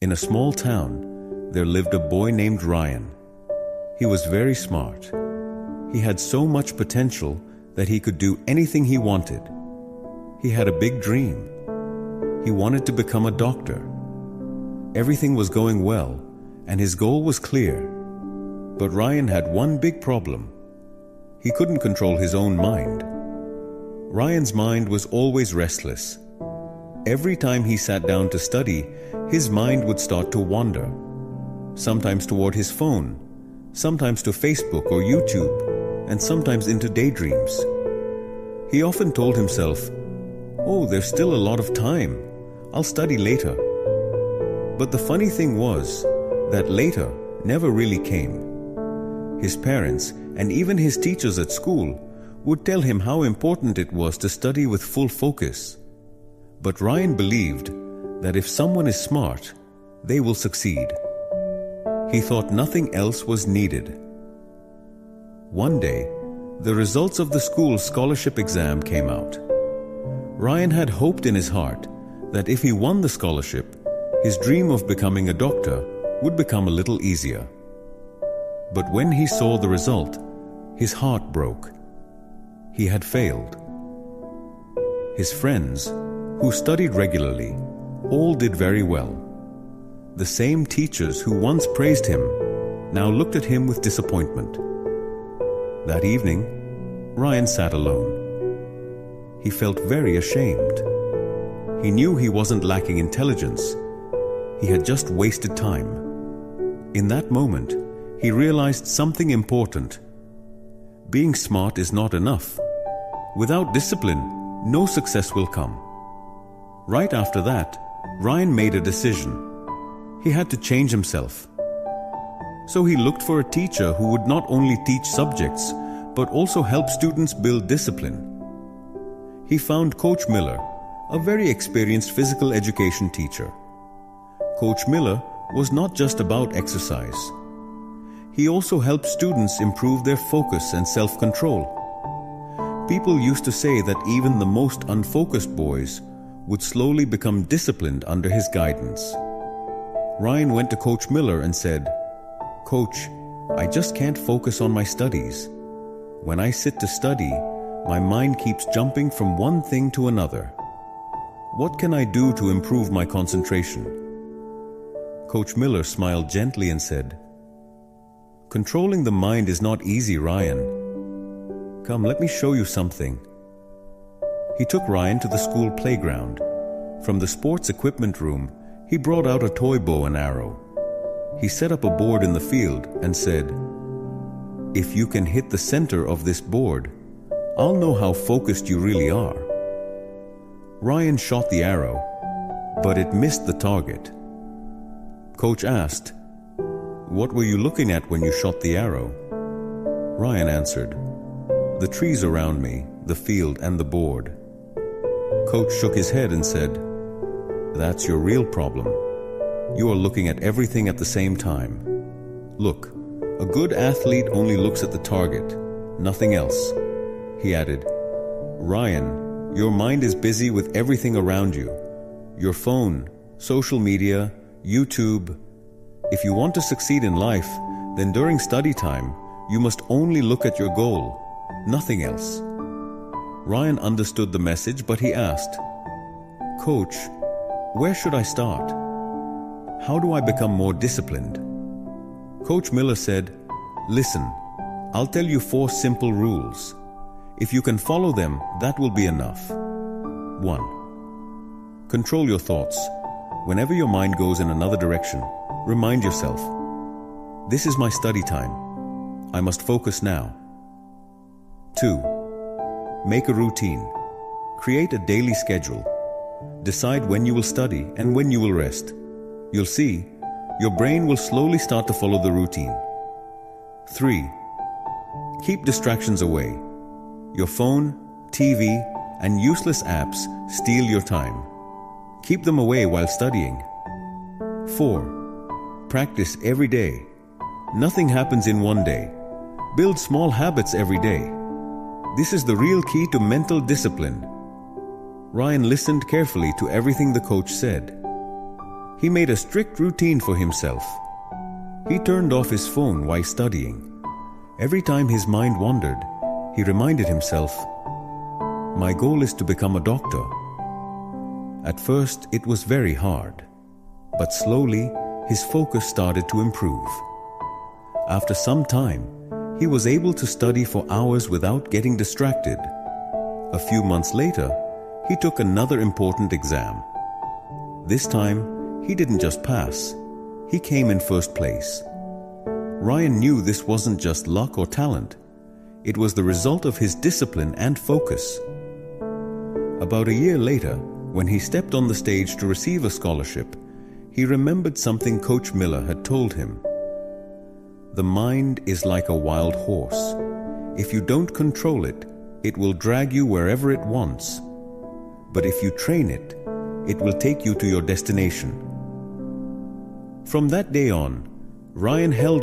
In a small town, there lived a boy named Ryan. He was very smart. He had so much potential that he could do anything he wanted. He had a big dream. He wanted to become a doctor. Everything was going well, and his goal was clear. But Ryan had one big problem. He couldn't control his own mind. Ryan's mind was always restless. Every time he sat down to study, his mind would start to wander. Sometimes toward his phone, sometimes to Facebook or YouTube, and sometimes into daydreams. He often told himself, "Oh, there's still a lot of time. I'll study later." But the funny thing was that later never really came. His parents and even his teachers at school would tell him how important it was to study with full focus. But Ryan believed that if someone is smart, they will succeed. He thought nothing else was needed. One day, the results of the school's scholarship exam came out. Ryan had hoped in his heart that if he won the scholarship, his dream of becoming a doctor would become a little easier. But when he saw the result, his heart broke. He had failed. His friends, who studied regularly, all did very well. The same teachers who once praised him now looked at him with disappointment. That evening, Ryan sat alone. He felt very ashamed. He knew he wasn't lacking intelligence. He had just wasted time. In that moment, he realized something important. Being smart is not enough. Without discipline, no success will come. Right after that, Ryan made a decision. He had to change himself. So he looked for a teacher who would not only teach subjects, but also help students build discipline. He found Coach Miller, a very experienced physical education teacher. Coach Miller was not just about exercise. He also helped students improve their focus and self-control. People used to say that even the most unfocused boys would slowly become disciplined under his guidance. Ryan went to Coach Miller and said, "Coach, I just can't focus on my studies. When I sit to study, my mind keeps jumping from one thing to another. What can I do to improve my concentration?" Coach Miller smiled gently and said, "Controlling the mind is not easy, Ryan. Come, let me show you something." He took Ryan to the school playground. From the sports equipment room, he brought out a toy bow and arrow. He set up a board in the field and said, "If you can hit the center of this board, I'll know how focused you really are." Ryan shot the arrow, but it missed the target. Coach asked, "What were you looking at when you shot the arrow?" Ryan answered, "The trees around me, the field, and the board." Coach shook his head and said, "That's your real problem. You are looking at everything at the same time. Look, a good athlete only looks at the target, nothing else." He added, "Ryan, your mind is busy with everything around you. Your phone, social media, YouTube. If you want to succeed in life, then during study time, you must only look at your goal, nothing else." Ryan understood the message, but he asked, "Coach, where should I start? How do I become more disciplined?" Coach Miller said, "Listen, I'll tell you 4 simple rules. If you can follow them, that will be enough. 1. Control your thoughts. Whenever your mind goes in another direction, remind yourself, "This is my study time. I must focus now." 2. Make a routine. Create a daily schedule. Decide when you will study and when you will rest. You'll see, your brain will slowly start to follow the routine. 3. Keep distractions away. Your phone, TV, and useless apps steal your time. Keep them away while studying. 4. Practice every day. Nothing happens in one day. Build small habits every day. This is the real key to mental discipline. Ryan listened carefully to everything the coach said. He made a strict routine for himself. He turned off his phone while studying. Every time his mind wandered, he reminded himself, "My goal is to become a doctor." At first, it was very hard, but slowly, his focus started to improve. After some time, he was able to study for hours without getting distracted. A few months later, he took another important exam. This time, he didn't just pass, he came in first place. Ryan knew this wasn't just luck or talent. It was the result of his discipline and focus. About a year later, when he stepped on the stage to receive a scholarship, he remembered something Coach Miller had told him. The mind is like a wild horse. If you don't control it, it will drag you wherever it wants. But if you train it, it will take you to your destination. From that day on, Ryan held